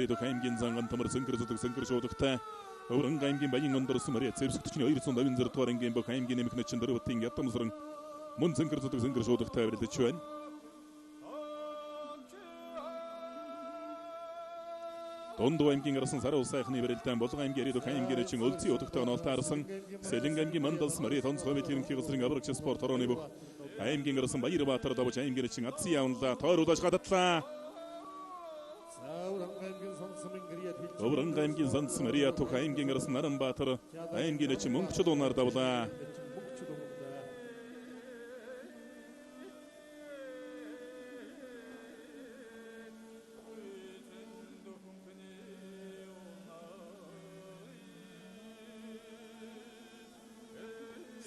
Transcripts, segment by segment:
аймгийн занган тамар сөнгөр шуудагтай Өвөрнг аймгийн Баян Ондорсон Мариа Цэвсэгтчний 296 дугаар ангийн Бөх аймгийн нэмэх начин дөрөвтийн ятамсран мөн сөнгөр шуудагтай аврилж байна. Дунд аймгийн арсан сар улсайхны барилдаан Булган аймгийн Иридөх аймгийн чин өлцийн өдөгтэй онолтаарсан Сэлэнг аймгийн Мандалс Мариа Тонцгой мэдлэгийн газрын аврагч спорт орооны Бөх аймгийн арсан Баярбаатар давж аймгийн чин Атсын явналаа тойруулж гадатлаа. Өвөрнг аймгийн Санс Мариа Тух аймгийн арсан Наранбаатар аймгийн чин Мөнгөчдөнөр давлаа.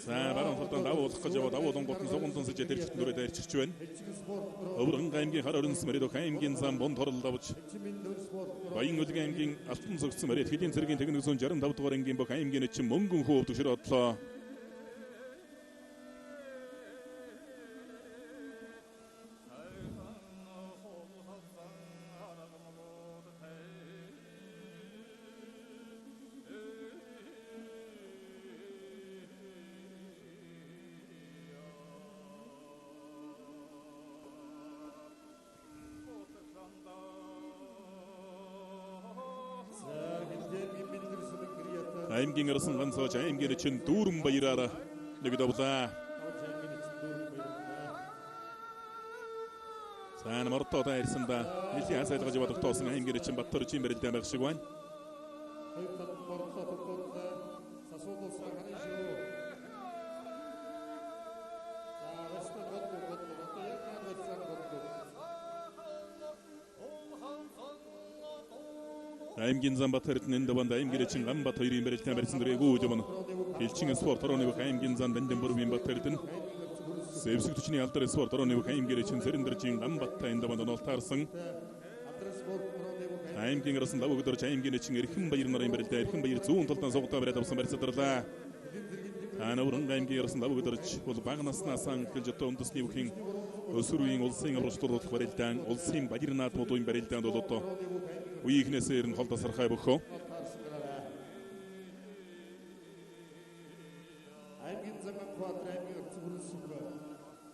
Баруун талдан давуулах гэж яваад давуулан готон сугундсан сэж дэрчт дүрээ дайрчиж байна. Өвөрнг аймгийн хар орнс Мариа Тух аймгийн зам бонд хорол давж Баян Улгийн аймгийн Алтан цогцсон Мариа Хэдийн цэргийн техник зүүн 65 дугаар ангийн Бөх аймгийн чин мөнгөн хөө төвшөр одлоо. Аймгийн арсан ганцооч аймгийн чин дүүрэн баяраар нэг давлаа. Сайн мортоо дайрсанда нэлийн хасайлгаж яваад тоосон аймгийн чин Баттар чин барилдаан байх шиг байна. Аймгийн Замбатарт нэндаванд аймгийн чин Гамбат хоёрын барилдаан барьсан дөрөөгөө жимэн Хилчин спорт орооны Бөх аймгийн зан дандин бүрийн Батарт Сэвсэгтчний алдар спорт орооны Бөх аймгийн чин Сэрэндэржийн Гамбаттай эндаванд онолтаарсан аймгийн арсан давгдорч аймгийн чин Эрхэн Баяр нарын барилдаан Эрхэн Баяр зүүн талдан сугтаа бариад авсан барьцаадрлаа. Өвөрнг аймгийн арсан давгдорч бол бага наснаас анхэлж одоо үндэсний бүхэн өсвөрийн улсын аврагчлуулах барилдаан улсын баяр наадмуудын барилдаанд бол одоо үеийнхнээсээр нь хол тасархай бөхөө.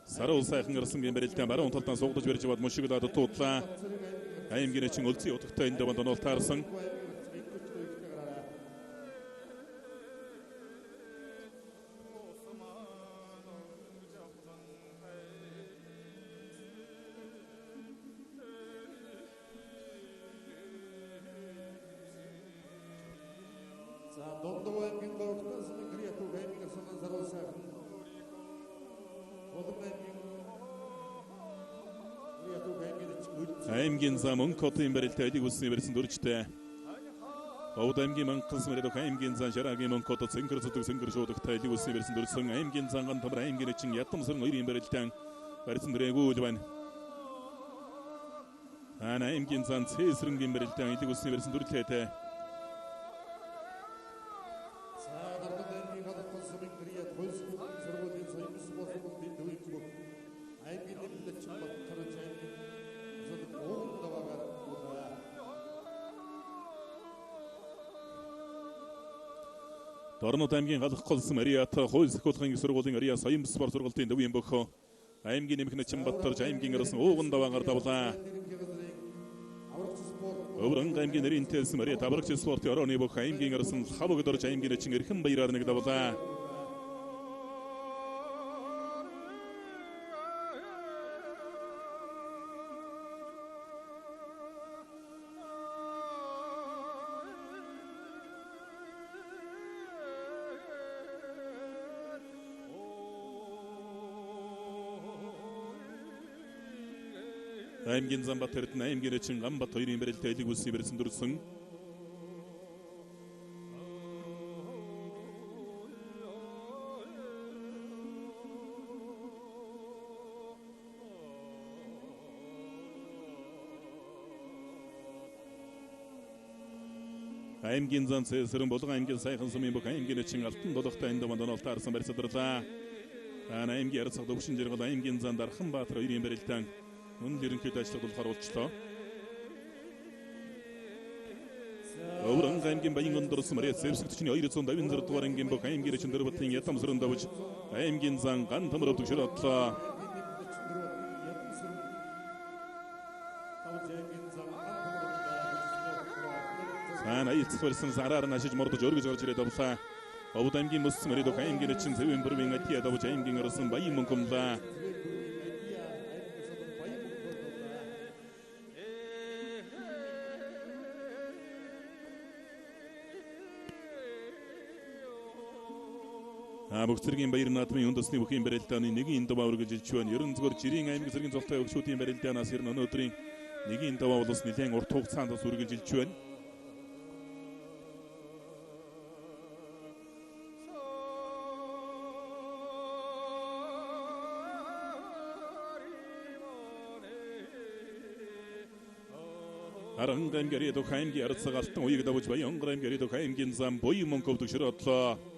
Саруу сайхан гарсан барилдаан баруун талдан сугдаж барьж аваад мушиглаад дуудлаа. Аймгийн чин өлцийн утгатай энд даванд онолтаарсан. Аймгийн зам Мөнхөтийн барилдаан эдийг үсний барьсан дүржтэй. Бовд аймгийн Манхас Мариа Тух аймгийн зан Шарагийн Мөнхөт сөнгөр шуудагтай эдийг үсний барьсан дүрсэн аймгийн занган тамар аймгийн чин Ятамсран хоёрын барилдаан барьсан дөрөөгөө байна. Аймгийн зан Цэсрэнгийн барилдаан эдийг үсний барьсан дүрлээтэй. Дорнод аймгийн галах голс Мариат хууль сахиулахын сургуулийн Ариа Соён спорт сургуулийн Дөвийн Бөхөө аймгийн нэмэх начин Баттарж аймгийн арсан ууган даваагаар давлаа. Өвөрнг аймгийн нэрийн телс Мариат аврагч спортын орооны Бөх аймгийн арсан хавагдорж аймгийн чин Эрхэн Баяраар нэг давлаа. Аймгийн Замбатарт аймгийн чин Гамбат хоёрын барилдаан эдийг үсний барьсан дүрсэн. аймгийн зан Цэсрэн Булган аймгийн Сайхан сумын Бөх аймгийн чин Алтан дулгатай эндаванд онолтаарсан барьцаадрлаа. Аймгийн Арцах Дөвшин Жиргал аймгийн зан Дарханбаатар хоёрын барилдаан Мөн ерөнхийдөө ажлыг болохоор уулчлаа. Авран аймгийн Баян Ондорс Мариа Зэвсэгтчний 250 дугаар ангийн бүх аймгийн эчин дөрвөлтийн ядамсрын давж аймгийн зан ган тамрав төгшрөдлөө. Сайн аялцах барьсан зараар нашиж мордож өргөж орж ирээд авлаа. Овд аймгийн Мөс Мариа аймгийн эчин Цэвэн бүрийн атия давж аймгийн орсон Баян Мөнхөмлөө. Бүгцэргийн баяр наадмын үндэсний бүхийн барилдааны нэгийн даваа үргэлжилж байна. Ерөн зөвөр жирийн аймаг зэргийн золтой өгшүүдийн барилдаанаас ирэн өнөөдрийн нэгийн даваа бол бас нэлээд урт хугацаанд бас үргэлжилж байна. Аран аймгийн Редо аймгийн арцаг алтан уяг давж Баян аймгийн Редо аймгийн зам Баян Мөнхөв төгшрөдлөө.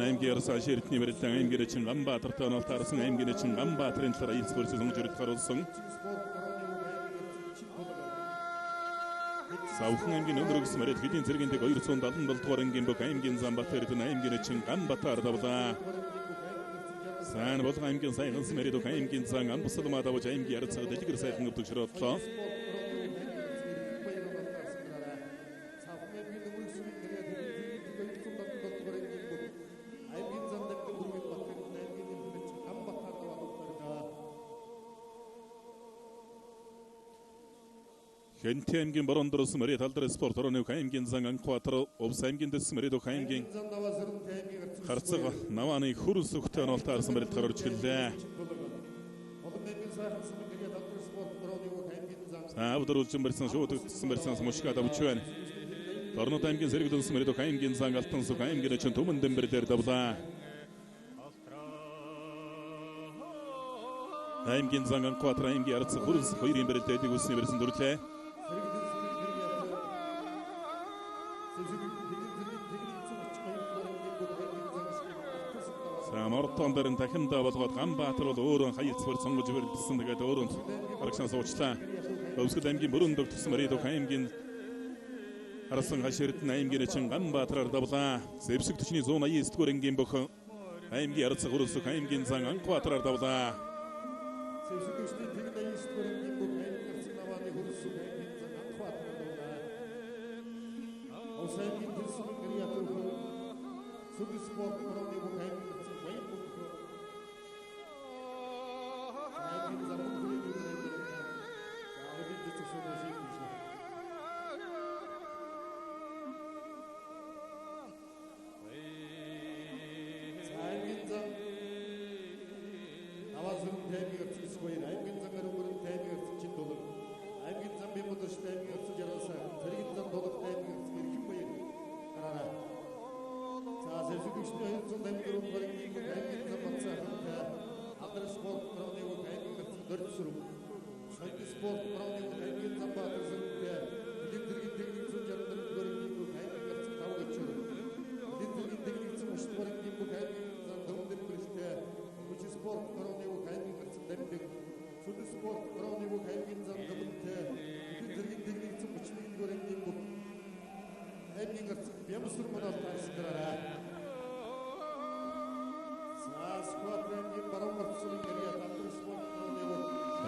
аймгийн ширтний барилдаан аймгийн эчин Ганбаатартай онолтаарсан аймгийн эчин Ганбаатарын талаар аялц хөрсөн сонгож өргөх харуулсан. Савхан аймгийн Өндрөгс Мариа хэдийн зэрэгэндэг 277 дугаар ангийн бүх аймгийн Замбатар дэн аймгийн эчин Ганбатар давлаа. Сайн бол аймгийн Сайхан Мариа аймгийн зан Амбусалмаа давж аймгийн арцаг дэлгэр сайхан өвдөгшрөдлөө. Хэнтэй аймгийн Борондорос Мариа талдар спорт орны аймгийн зан Анхватар Овс аймгийн дэс Мариа аймгийн харцаг навааны хөрс өгтөй онолтаарсан барилдгаар орж ирлээ. Авдар үлжин барьсан шууд өгсөн барьсан мушгаа давж байна. Дорнод аймгийн зэрэг дэс Мариа аймгийн зан алтан сүх аймгийн эчин Түмэн дэмбэрлэр давлаа. Аймгийн зан Анхватар аймгийн арцаг хөрс хоёрын барилдыг үсний барьсан дүрлээ. Мортон дэрэн дахиндаа болгоод Ганбаатар бол өөрөө хаялц бэр сонгож барилдсан. Тэгээд өөрөө аргасаа суучлаа. Өвсгөл аймгийн Бүрэн дөгтсөн Мариа аймгийн харсан хаширдэн аймгийн эчин Ганбаатараар давлаа. Зэвсэгтчний 189 дугаар ангийн бүх аймгийн арцаг хөрсөх аймгийн зан Анхватараар давлаа. Зэвсэгтчний 189 дугаар ангийн бүх аймгийн арцаг навааны хөрсөх аймгийн зан Анхватараар давлаа. Овс аймгийн дэс Мариа Сүб спорт орны бүх аймгийн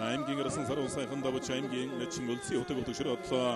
аймгийн арсан сарун сайхан давж аймгийн эчин үлсийн утаг төгшрөдлөө.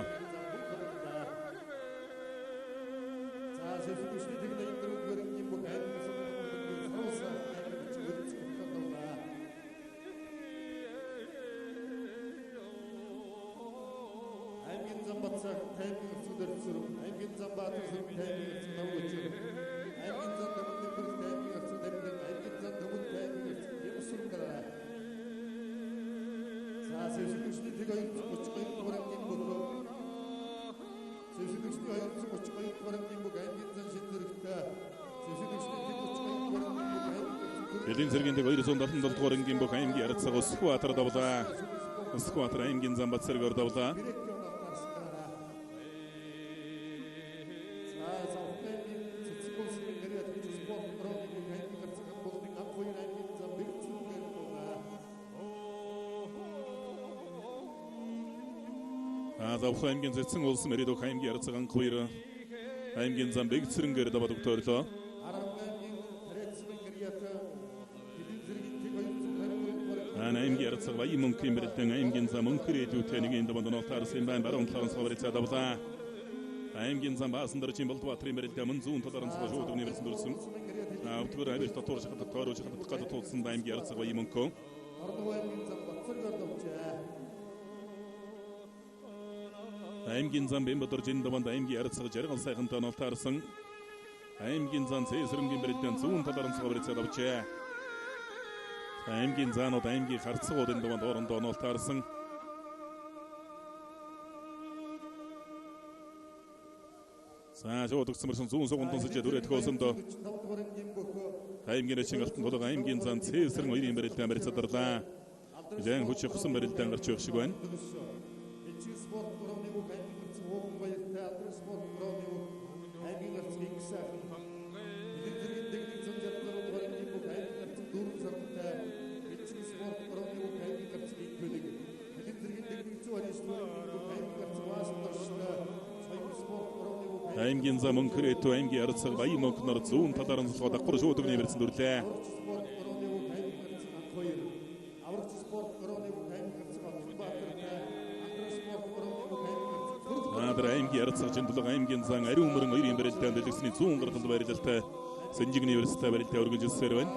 Элийн цэргийн дэг 277 дугаар ангийн бүх аймгийн арцаг Өсхбаатар давлаа. Өсхбаатар аймгийн Замбат цэргээр давлаа. Завхан аймгийн Зэцэн улс мэридөө аймгийн арцаг анх хоёр аймгийн зам бэгцэрэнгээр даваад өгтөрлөө. аймгийн арцаг баян мөнхийн бэрдэн аймгийн зам өнхрээдүүтэй нэгэн даваад нотаарсан байна. Баруун талаас хаврацаа давлаа. Аймгийн зам баасан дөржин Болдбаатарын бэрдэн мөн зүүн талаараа шууд университет дурсан. Автогор авирт татварч хатгаарууч хатгаад туулсан аймгийн арцаг баян мөнхөө. Аймгийн зам Бэмбэдоржин даванд аймгийн арцаг жаргал сайхантай нотаарсан. Аймгийн зам Цэсрэмгийн бэрдэн зүүн талаараа хаврацаа давчаа. Аймгийн заанууд аймгийн харцгуудын даванд орондоо нолтаарсан. Шууд өгсмөрсөн зүүн сугундан сэж дүрээд хөөсөндөө. Аймгийн чин алтан голог аймгийн зан Цэсрэн хоёрын бэрэлдэн барьцаадарлаа. Жан хүч хөсөн бэрэлдэн гарч явах шиг байна. Аймгийн зам өнхрээдүү аймгийн арцаг баян мөнхнөр зүүн талаар нь солиход давхар шууд өгнө бэрсэн дүрлээ. Аймгийн арцаг жиндлэг аймгийн зан ариун мөрөн хоёрын бэрэлдэн дэлгэсний зүүн гаргалд барилалтай Сэнжиг университет барилтаа өргөжлөсөөр байна.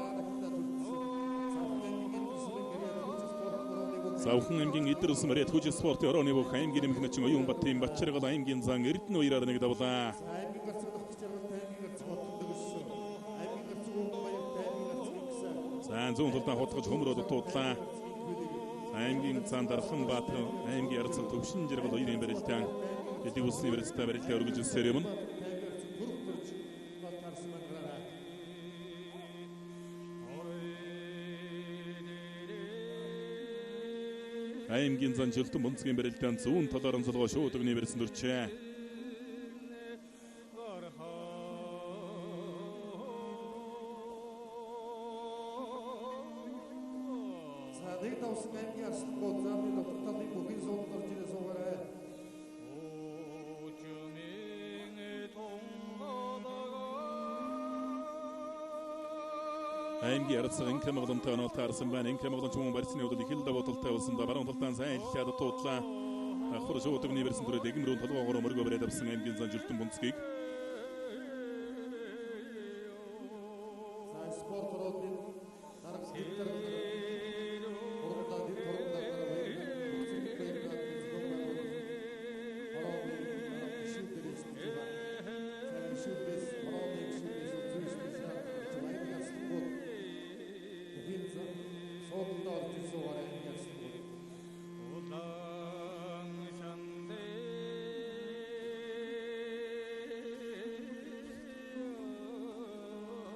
Завхан аймгийн Идэр ус мөрөд хүч спортын орооны бүх аймгийн нэмэгдсэн оюун батын Батчиргал аймгийн зан Эрдэнэ хоёроор нэг давлаа. Зан зүүн талдаа хотгож хөмрөөд дуудлаа. Аймгийн зан Дарханбаатар аймгийн арцаг төвшин жаргал хоёрын барилтаа Эдийн засгийн университет барилтаа өргөжлөсөөр юм. Аймгийн зан жилтэн бунцгийн барилдаан зүүн талаар нь солгоо шууд өгнө бэрсэн дүрчээ. Аймгийн арцаг инкэмэгдэнтэй нотаарсан байна. Инкэмэгдэн чумын барьцны удаад их л давааталтай болсон да баруун талдаа сайн илхээд дуудлаа. Ахвар шууд өгнө бэрсэн дүрээд эгмрүүн толгоогоор мөргөө бариад авсан аймгийн зан жилтэн бунцгийг.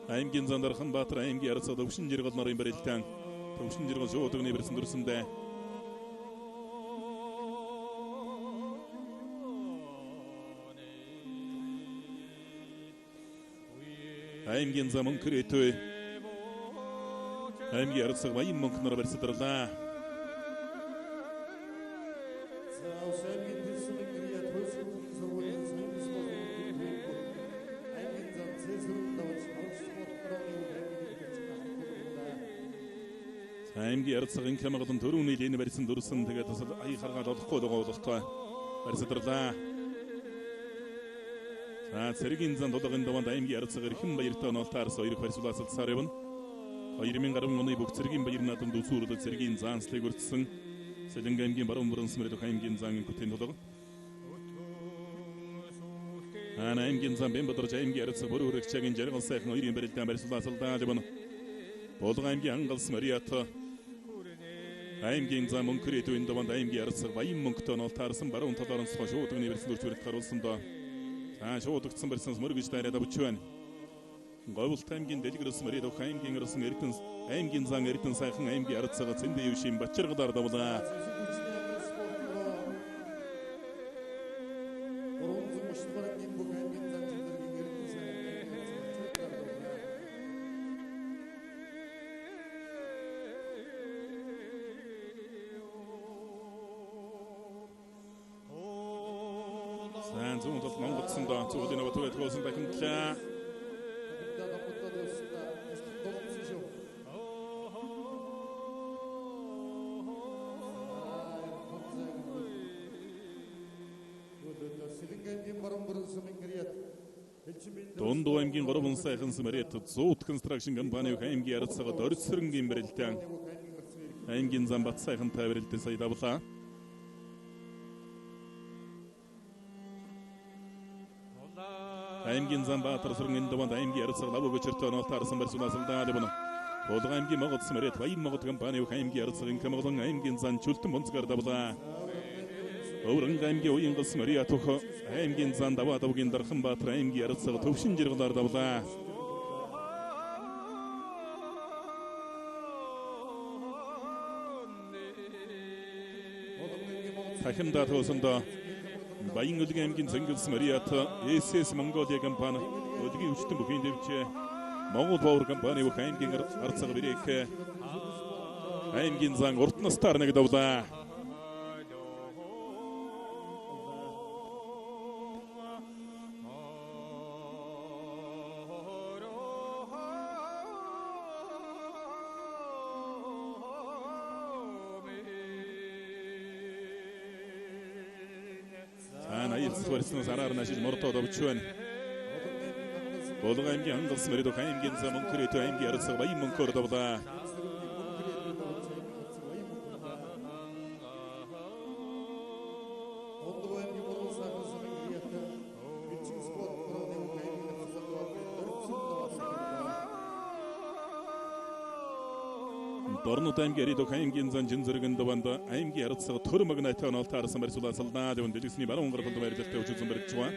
Аймгийн зан Дарханбаатар аймгийн арцаг төвшин жаргал нарын барилдаан төвшин жаргал шууд өгнө бэрсэн дүрсэндээ. Аймгийн зам өнхрээдүү аймгийн арцаг баян мөнхнөр барьцаадарлаа. Аймгийн арцаг инкэмэгдэн төрөүний лэний барьсан дүрсэн тэгээд бас ая харгаал олохгүй дуугуултай барьцаадарлаа. Цэргийн зан дулгын даванд аймгийн арцаг эрхэм баяртай нолтаарс хоёрыг барьцуулаад сар явна. 2010 оны бүх цэргийн баяр наадамд үзүүлэлт цэргийн заанслыг өртсөн Сэлэнгэ аймгийн баруун бүрэн смэрдөх аймгийн зан инкүтийн дулга. Аймгийн зан Бэмбэдорж аймгийн арцаг бүр үрэгчгийн жаргал сайхан хоёрын барилдаан барьцуулаад салдаа явна. Болгон аймгийн Ангалс Мариат аймгийн зам мөнхрээд үн даванд аймгийн арцаг баян мөнгөтэй нь таарсан баруун талаар нь шууд университет үржүүлэлт харуулсан доо. Шуудагдсан барьсан мөргөж дайраад авч байна. Говьлт аймгийн дэлгэрс мөрөд аймгийн арсан эрдэнэ аймгийн зан эрдэнэ сайхан аймгийн арцаг зэндэ юушин бачиргалаар давлаа. Зүүн талд Монголсон доо цуглын аваад туулсан бахимдлаа. Дундуу аймгийн 3 сайхан Смарет Зуут констракшн компани аймгийн арцаг дөрсрөнгийн барилтаа аймгийн Замбат сайхан тавиралтай сая давлаа. аймгийн Замбаатар сүрэн даванд аймгийн арцаг лав өгчөртөө нотаарсан барьсунаас алдаад байна. Улга аймгийн Могот Смарет баян Могот компани аймгийн арцагын Камгалан аймгийн зан чөлтөн бонцгаар давлаа. Өврөн аймгийн уян галс Мария төх аймгийн зан даваа давгийн Дархан Баатар аймгийн арцаг төвшин жиргалаар давлаа. Тахимдаа төөсөндөө Баян Өлгийн аймгийн Зангилс Мариат СС Монголиа компани Өлгийн хүчтэн бүхийн дэвчээ Монгол Бовр компани аймгийн арцаг бэрэг аймгийн зан урт настаар нэг давлаа. Барьсан сараар нашиж мордод овч байна. Улга аймгийн Ангалс мөрөд аймгийн зам мөнхрээд аймгийн арцаг баян мөнхөр давлаа. Дорнод аймгийн Ридок аймгийн зан жинзэргэн даванд аймгийн арцаг төр магнайтай онол таарсан барьсуулаас алдаа дэвэн дэлгэсний баруун гаргалд байрлалтай өчүүлсэн барьж байна.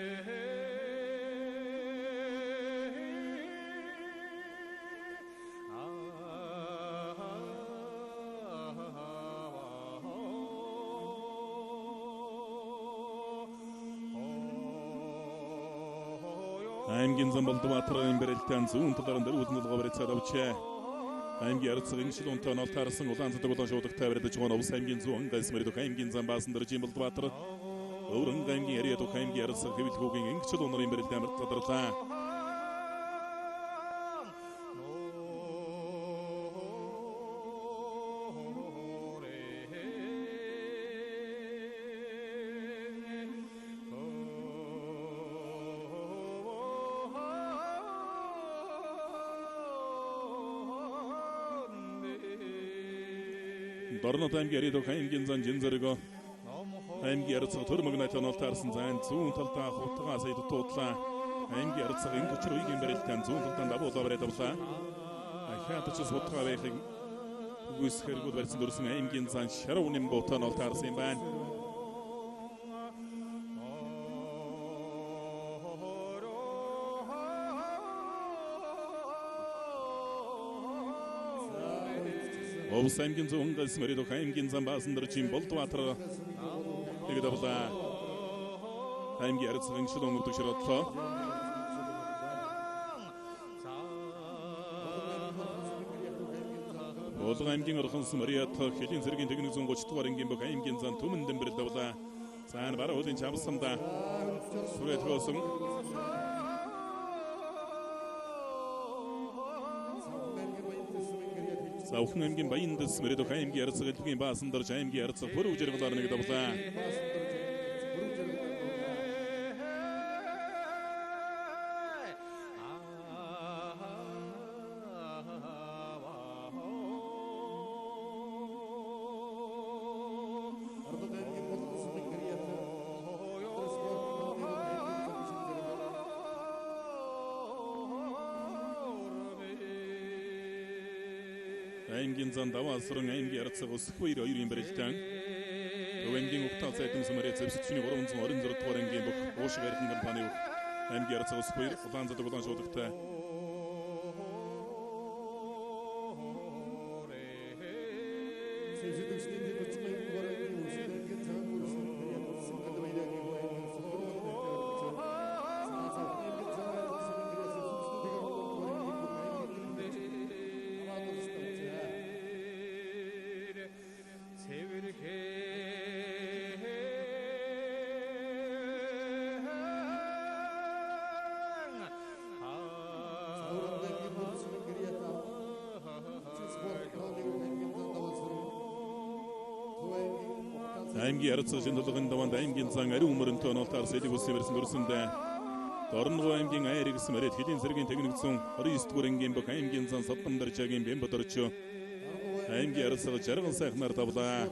аймгийн зам Болдбаатарын барилтаан зүүн талаар дөрвөлнөл говрицаад авчээ. аймгийн арцагын шил унтаа онол таарсан улаан цэдэг болон шуудах тавирдаж байгаа Увс аймгийн зүүн галс мөрөд аймгийн зам баасан дөржин Болдбаатар Өврөн аймгийн Яриад аймгийн арцаг хэвлэгүүгийн ингэчл унарын барилт амарт задарлаа. Дорнод аймгийн Ридок аймгийн зан жинзэрэг аймгийн арцаг төр магнайтай онол таарсан зайн зүүн талдаа хутгаа сая дутуудлаа. аймгийн арцаг ингэчр үеийн барилтаан зүүн талдаа давуулаа бариад авлаа. Ахиатч хутгаа байхыг үгүйсгэргүүд барьсан дөрсөн аймгийн зан шарууны буутаа онол таарсан юм байна. Увс аймгийн зүүн галс мөрөд аймгийн зам баасан дөржин Болдбаатар тэгээд авлаа. аймгийн арцагын шил өнгөрдөг широтлоо. Улга аймгийн Орхонс Мариат хэлийн зэргийн техник 130 дугаар ангийн бүх аймгийн зан түмэн дэмбэрэл давлаа. Цаана бараа уулын чамсамда сүрээд хөөсөн. Савхан аймгийн Баян дэс мөрөд аймгийн арцаг элбгийн баасан дорж аймгийн арцаг бүрүү жиргалаар нэг давлаа. аймгийн зан даваасран аймгийн арцаг ус 2-2 барилдаан. Өвөнгийн угтаа зайдан сумараа зэвсэгчний 326 дугаар ангийн бүх уушиг архин компани аймгийн арцаг ус 2 улаан зэдэг улаан шуудагтай. аймгийн арцаг шинжилгээний даваанд аймгийн зан ариун мөрөнтэй онолтоор сэлэг улсын барьсан дөрсөндөө Дорногов аймгийн аяр гэсэн мэрэд хэдийн зэргийн техникцэн 29 дугаар ангийн бүх аймгийн зан Садбандарчаагийн Бямбадорч аймгийн арцаг жаргал сайхнаар давлаа.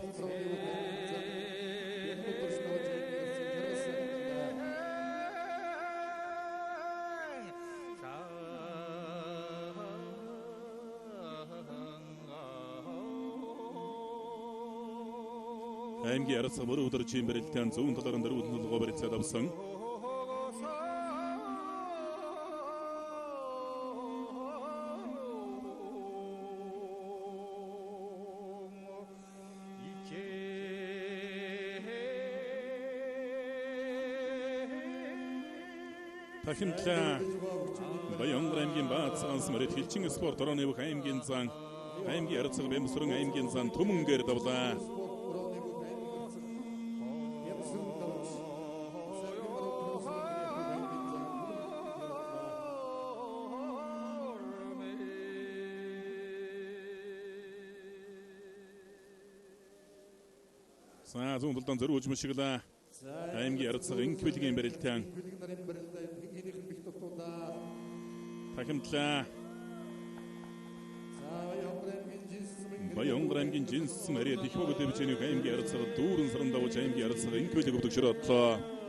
аймгийн арцаг мөр өдөржийн барилдаан зүүн талаараа дөрвөн толгой барьцаад авсан. Тахимтлаа Баянгар аймгийн Баацганс мэрэд хилчин спорт орооны бүх аймгийн зан аймгийн арцаг Бямсран аймгийн зан Түмэнгээр давлаа. Зүүн талдан зөрүүж мөшиглээ. аймгийн арцаг инквилгийн барилдаан. Тахимтлаа Баянгар аймгийн жинс мэрэд их богд дэвчэний аймгийн арцаг дүүрэн саран давж аймгийн арцаг инквилийг өвдөгшрөөдлөө.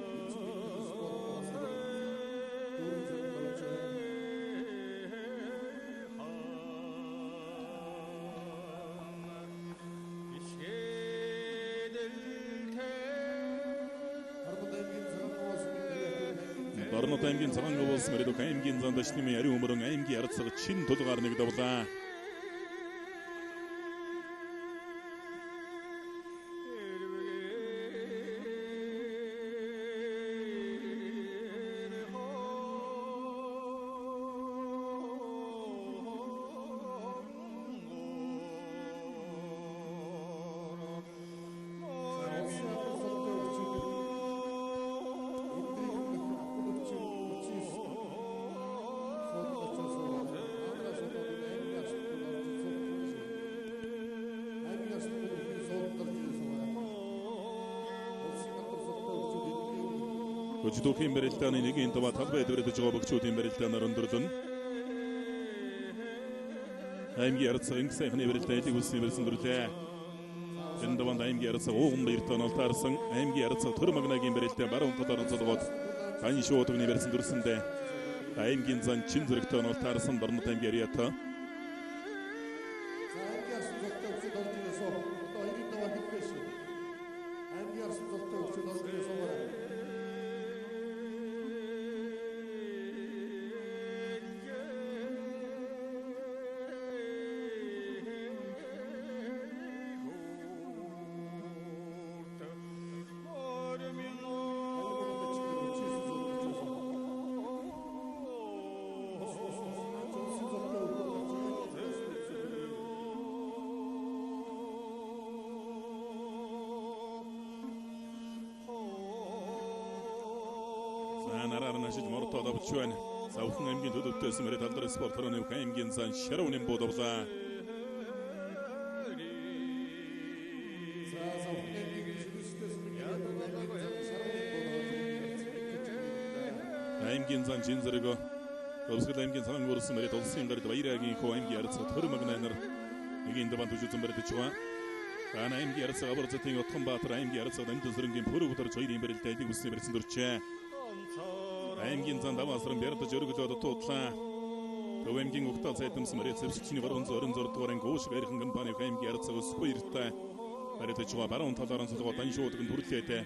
Дорногов аймгийн цагаан улс мэрэд аймгийн зан дашны ариун өмөрөн аймгийн арцаг чин тулгаар нэг давлаа. Өчигдөрийн барилдааны нэгийн даваа талбай дөрөдөж байгаа бөгчүүдийн барилдаанаар өндөрлөн. аймгийн арцаг инксайхны барилдаалыг үлсний барьсан дөрлөө. Энэ даваанд аймгийн арцаг ууган баяртай онолтаарсан аймгийн арцаг төр магнагийн барилдаа баруун талаар онцолгоод хань шуудагны барьсан дөрсөндөө аймгийн зан чин зэрэгтэй онолтаарсан Дорногов аймгийн ариата. Нараарнашиж морто давчвэн Савхан аймгийн төдөвтөөс мэрэд алдар спорт орооны аймгийн зан Шарвнын бодовлаа. аймгийн зан чин зэрэг Өвсгөл аймгийн цагаан улсын мэрэд улсын гард баяраагийн хөө аймгийн арцаг төр магнанаар нэгийн даван төжүүлсэн барьж байгаа. Гаана аймгийн арцаг Аварцатын Отгонбаатар аймгийн арцаг Дамжин сүрэнгийн Пүрэв өдөрж хоёрын барилдаалыг үлсний барьсан дөрчээ. аймгийн зан даваасран бярдаж өргөлөөд туудлаа. Өвэмгийн угтал цайтамс мөрөд сэвсгчний баруун зөрөн зөрдгөрэн гоошг архан компани хаймгийн арцаг өсөхөөртэй барилж байгаа баруун талаараа солгоо дан шуудган төрлөөтэй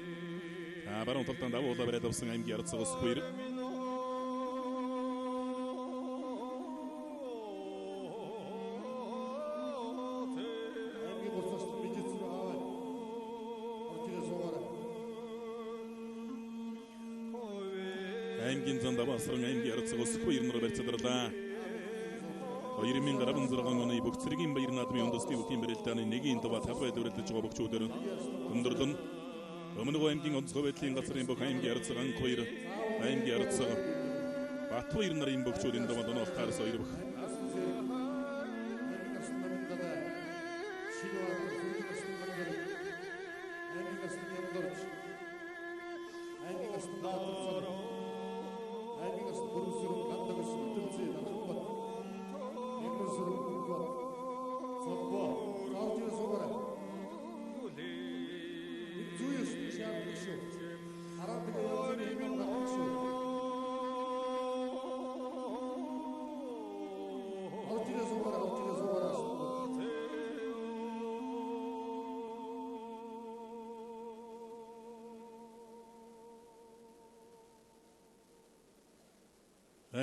баруун талдан давуулаа бариад авсан хаймгийн арцаг өсөхөөр хаймгийн зандавасран хаймгийн арцаг өсөхөөр нэр барьцаадрлаа 2016 оны бүх цэргийн баяр наадмын үндэсний өвгийн барилдааны нэгийн дава талбай дүүрэлж байгаа бөхчүүдээр өндөрлөн өмнөг аймгийн онцгой байдлын газрын бүх аймгийн арцаг анх баяр аймгийн арцаг Батбаяр нарын бөхчүүдийн дава доноолтаарс ойрвох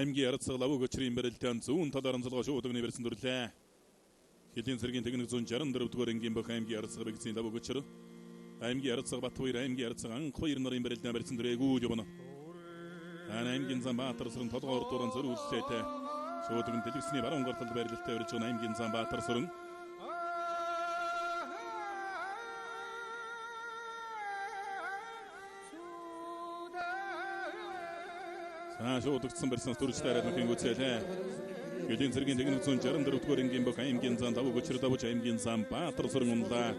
аймгийн арцаг лавг өчрийн барилдаан зүүн талаар онцлогоо шуудагны барьсан дүрлээ. Хэдийн цэргийн техник 164 дугаар ангийн бүх аймгийн арцаг бэгцийн лавг өчр аймгийн арцаг Батбаяр аймгийн арцаг анх баяр нарын барилдаан барьсан дүрээгүй явна. Аймгийн Замбаатар сүрэн толгоор дуран зөрүүллээтэй шуудагны дэлгэцний баруун гарталд барилттай барьж байгаа аймгийн Замбаатар сүрэн шуудагцсан барьсан төрөлтэй арай нөхөн гүцээлээ. Хэдийн цэргийн техник 164 дугаар ангийн бүх аймгийн зам давуу өчр давууч аймгийн Замбаатар сүрэн унлаа.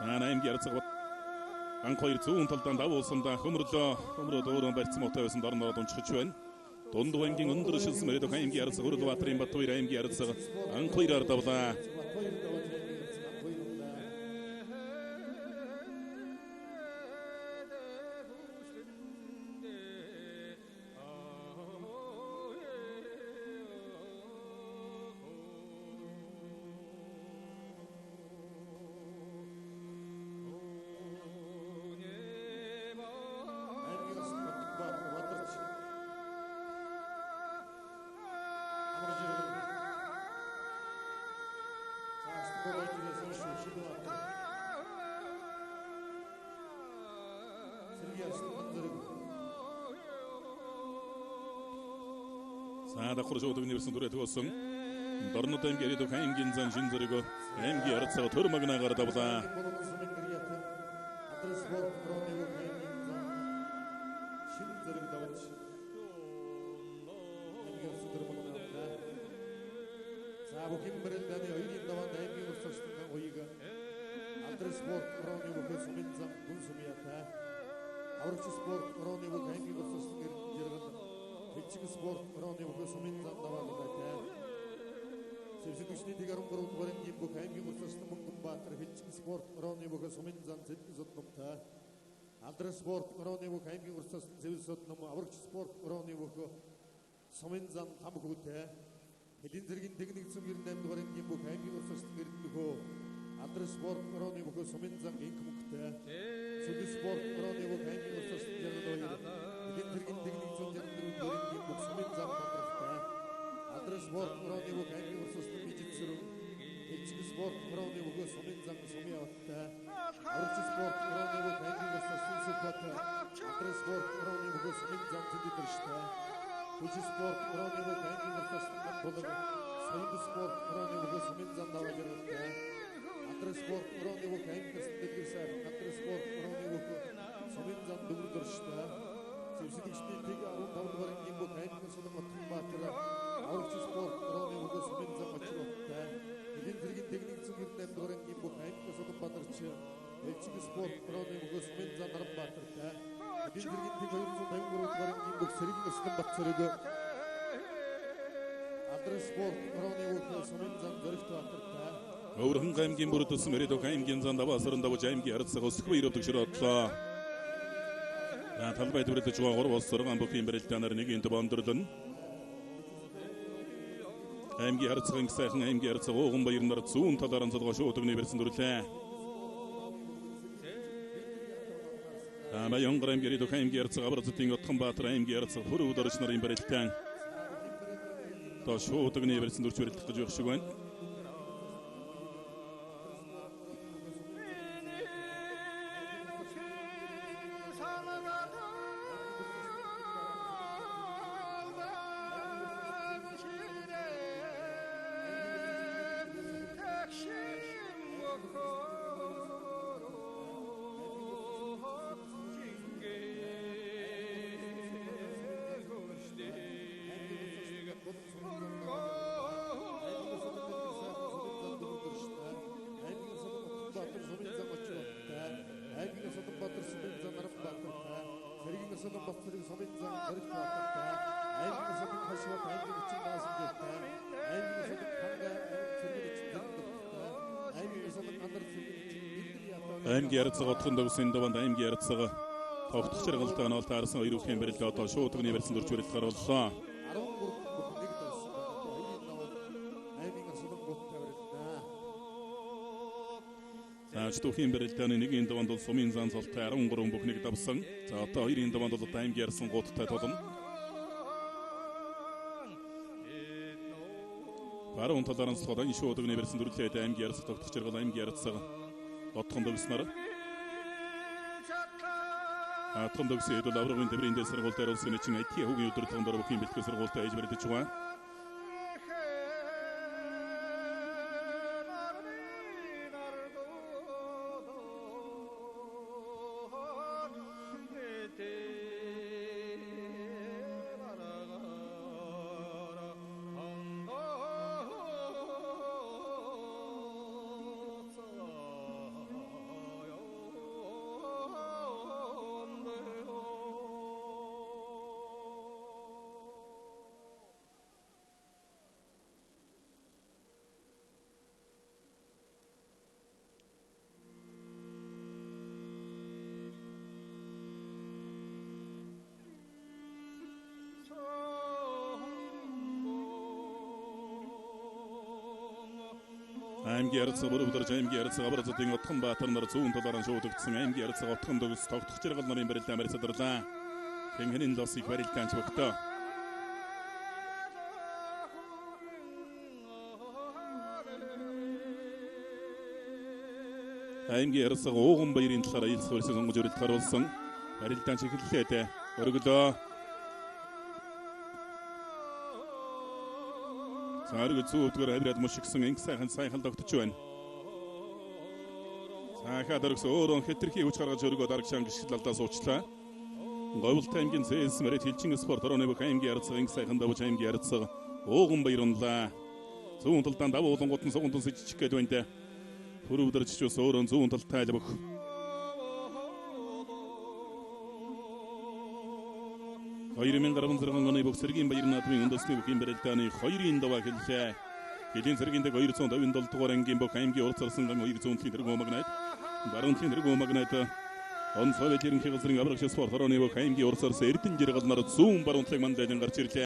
Аймгийн арцаг анх хоёр зүүн талдан давуулсандаа хөмрөлөө дөөрөн барьсан мотой байсан дорноо дунчиж байна. Дунд аймгийн өндөр шилсэн мөрөд аймгийн арцаг Хөрлбаатарын Батбаяр аймгийн арцаг анх хоёроор давлаа. Дохор шуудагны барьсан дүрээ төгөөсөн Дорнод аймгийн ирээдүйн аймгийн зан шин зэрэг аймгийн арцаг төр магнаагаар давлаа. Бүхэн барилдааны хоёрын даваанд аймгийн урсгалын гоёг Алдрес спорт орооны бүхэн сумын зам гүн сумьяатай аврагч спорт орооны бүхэн аймгийн урсгалын гэргэн Хичиг спорт орооны бүхэн сумын зам даваатай Сэвсэгчний тэг 13 дугаар ангийн бүхэн аймгийн урсгалын Мөнгөнбаатар Хичиг спорт орооны бүхэн сумын зам Зэдгүзотномтай Алдрес спорт орооны бүхэн аймгийн урсгалын Зэвсотном аврагч спорт орооны бүхэн сумын зам Хамхүүтэй Хэдийн зэргийн техник 98 дугаар ангийн бүх аймгийн урсгалын гэрднөхөө Алдрес спорт орооны бүхэн сумын зам инх мөнгөтэй Сүдэ спорт орооны бүх аймгийн урсгалын гэрднөхөө Хэдийн зэргийн техник 164 дугаар ангийн бүх сумын зам бадрахтай Алдрес спорт орооны бүх аймгийн урсгалын бижитсүрэн Хичиг спорт орооны бүхэн сумын зам сумьяаттай Аврагч спорт орооны бүх аймгийн урсгалын Сүлбаатар Алдрес спорт орооны бүхэн сумын зам Зэдгэрштэй Хүч спорт орооны бүх аймгийн урсгалын болон Соёл спорт орооны бүхэн сумын зам давааж ирэлтэй Алдрес спорт орооны бүх аймгийн дэлгэрсээр Алдрес спорт орооны бүхэн сумын зам дөрөвдөрштэй Сэвсэгчний тэг 15 дугаар ангийн бүх аймгийн Мөнгөнбаатар аврагч спорт орооны бүхэн сумын зам очролтой Хэдийн зэргийн техник 98 дугаар ангийн бүх аймгийн Мөнгөнбаатарч Хичиг спорт орооны бүхэн сумын зам Наранбаатартай Хэдийн зэргийн тэг 253 дугаар ангийн бүх Сэргийн Өслөнбат цэрэг Алдрес спорт орооны бүхэн сумын зам Зоригтбаатартай Өвөрхөн аймгийн бүрд төсөн ирээдүйн аймгийн зан даваасран давж аймгийн арцаг өсөх баяр өвдөг широодлоо. талбай дүрэлж байгаа 3 улс сургаан бүхийн барилдаанаар нэгийн бондөрлөн аймгийн харцгийн сайхан аймгийн харцаг ууган баяр нар зүүн талаар анзалгаа шууд өгнө барьсан дүрлээ. Баянгар аймгийн дэвх аймгийн харцаг Аврацтын Отхонбаатар аймгийн харцаг Хүрүү дөрч нарын барилдаан то шууд өгнө барьсан дүрч барилдах гэж байх шиг байна. Аймгийн харцаг отхон дөгсөн даванд аймгийн харцаг тогтох чаргалтай нь бол таарсан хоёр бүхэн барилга одоо шууд өгний барьсан дүрч барилгаар боллоо. Шүтүүхийн барилдааны нэгийн даванд бол сумын зан цолтой 13 бүхнийг давсан. За одоо хоёрын даванд бол аймгийн харсан гуттай тулна. Баруун талаар нь суулган шууд өгний барьсан дүрлээд аймгийн харцаг тогтох чаргал аймгийн харцаг отхон дөгснөр. Отхон дөгсөд бол аврагын төврийн дэс сургуультай улсын эчин IT хүүгийн өдөртлөгийн дор бүхийн бэлтгэл сургуультай ээж барьдаж байгаа. Аймгийн харцаг бүрөвдөрж аймгийн харцаг Аврацтын Отхонбаатар нар зүүн талаар нь шууд өгсөн аймгийн харцаг отхон дөгс тогтох чаргал нарын барилдаан барьсадарлаа. Тэнгэрийн лосыг барилдаанч бөгтөө. Аймгийн харцаг ууган баярын талаар аялал суурьсыг сонгож өрөлт гаруулсан. Барилдаанч эхэллээд өргөлөө. Сарг зүүдгээр авирад мушигсан инх сайхан сайхан тогтож байна. Сахаа дөргс өөрөө хэтэрхий хүч гаргаж өргөө дараг шан гიშгэлалдаа суучлаа. Говьлт аймгийн ЗС мэрэт хилчин спорт орооны бүх аймгийн харцаг инх сайхан давж аймгийн харцаг ууган баярлалаа. Зүүн талдаа давуу улангууд нь сугундун сижчих гээд байна. Хүрүүдэрч ус өөрөө зүүн талтай л бүх. Хоёрын 16 оны бүх сэргийн баяр наадмын үндэсний бүхийн барилдааны 2-ын даваа хэллээ. Хэдийн сэргийндэг 257 дугаар ангийн бүх аймгийн урт зарсан гам 2 зүүнтлийн тэргүү магнайт. Баруун талын тэргүү магнайт он Совет ерөнхий газрын аврагч спорт орооны бүх аймгийн урт зарсан Эрдэнэ жиргал нар зүүн баруун талын мандалын гарч ирлээ.